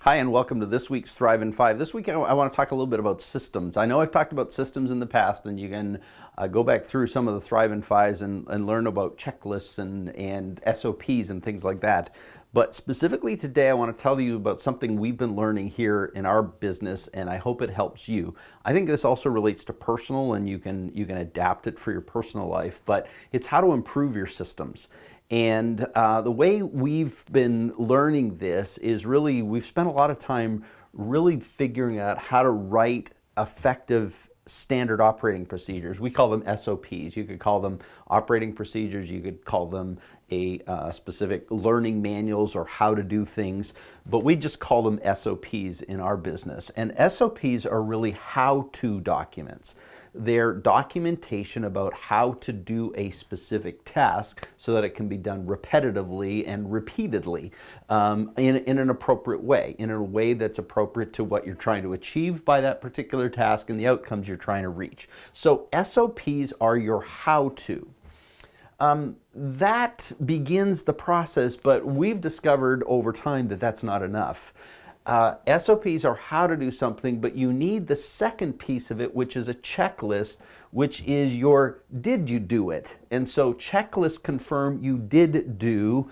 Hi, and welcome to this week's Thrive in 5. This week I want to talk a little bit about systems. I know I've talked about systems in the past, and you can go back through some of the Thrive in 5s and learn about checklists and SOPs and things like that. But specifically today, I want to tell you about something we've been learning here in our business, and I hope it helps you. I think this also relates to personal, and you can adapt it for your personal life, but it's how to improve your systems. And the way we've been learning this is really, we've spent a lot of time really figuring out how to write effective standard operating procedures. We call them SOPs. You could call them operating procedures. You could call them a specific learning manuals or how to do things, but we just call them SOPs in our business. And SOPs are really how-to documents. They're documentation about how to do a specific task so that it can be done repetitively and repeatedly in an appropriate way, in a way that's appropriate to what you're trying to achieve by that particular task and the outcomes you're trying to reach. So SOPs are your how-to. That begins the process, but we've discovered over time that that's not enough. SOPs are how to do something, but you need the second piece of it, which is a checklist, which is your did you do it? And so checklists confirm you did do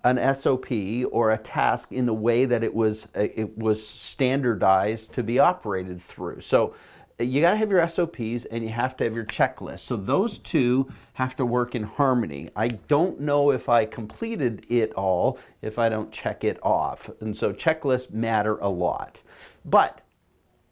an SOP or a task in the way that it was standardized to be operated through. So you got to have your SOPs and you have to have your checklist. So those two have to work in harmony. I don't know if I completed it all if I don't check it off. And so checklists matter a lot. But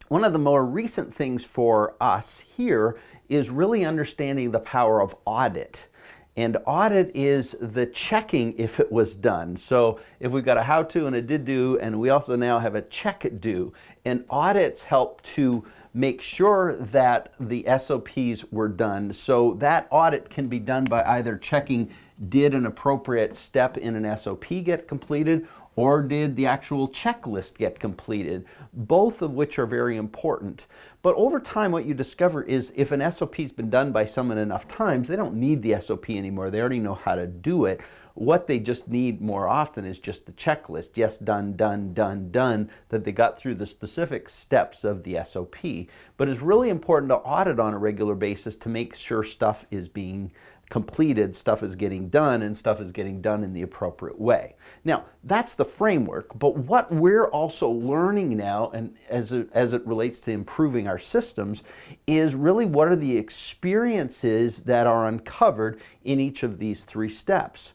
one of the more recent things for us here is really understanding the power of audit. And audit is the checking if it was done. So if we've got a how-to and a did-do, and we also now have a check-do, and audits help to make sure that the SOPs were done. So that audit can be done by either checking, did an appropriate step in an SOP get completed, or did the actual checklist get completed? Both of which are very important. But over time, what you discover is if an SOP's been done by someone enough times, they don't need the SOP anymore. They already know how to do it. What they just need more often is just the checklist. Yes, done, done, done, done, that they got through the specific steps of the SOP. But it's really important to audit on a regular basis to make sure stuff is being completed, stuff is getting done, and stuff is getting done in the appropriate way. Now, that's the framework, but what we're also learning now, and as it relates to improving our systems, is really what are the experiences that are uncovered in each of these three steps.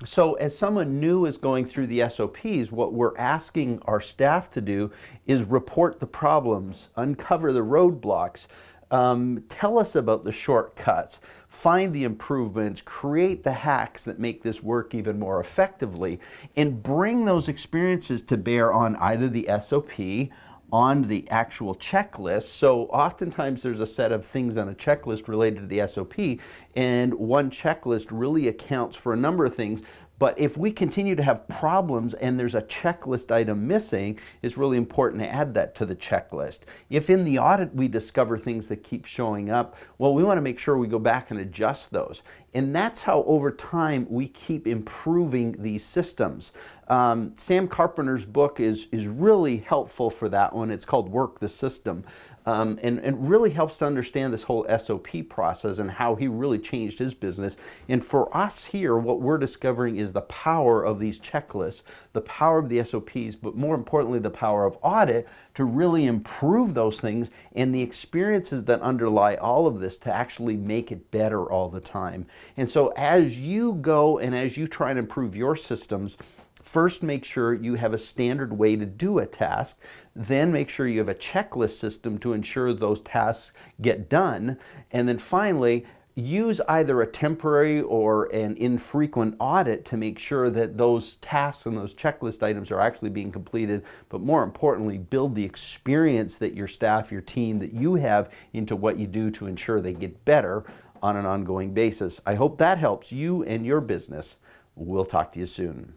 So as someone new is going through the SOPs, what we're asking our staff to do is report the problems, uncover the roadblocks, tell us about the shortcuts, find the improvements, create the hacks that make this work even more effectively, and bring those experiences to bear on either the SOP, on the actual checklist. So oftentimes there's a set of things on a checklist related to the SOP, and one checklist really accounts for a number of things. But if we continue to have problems and there's a checklist item missing, it's really important to add that to the checklist. If in the audit we discover things that keep showing up, well, we want to make sure we go back and adjust those. And that's how over time we keep improving these systems. Sam Carpenter's book is really helpful for that one. It's called Work the System. And really helps to understand this whole SOP process and how he really changed his business. And for us here, what we're discovering is the power of these checklists, the power of the SOPs, but more importantly, the power of audit to really improve those things and the experiences that underlie all of this to actually make it better all the time. And so as you go and as you try and improve your systems, first, make sure you have a standard way to do a task. Then make sure you have a checklist system to ensure those tasks get done. And then finally, use either a temporary or an infrequent audit to make sure that those tasks and those checklist items are actually being completed. But more importantly, build the experience that your staff, your team, that you have into what you do to ensure they get better on an ongoing basis. I hope that helps you and your business. We'll talk to you soon.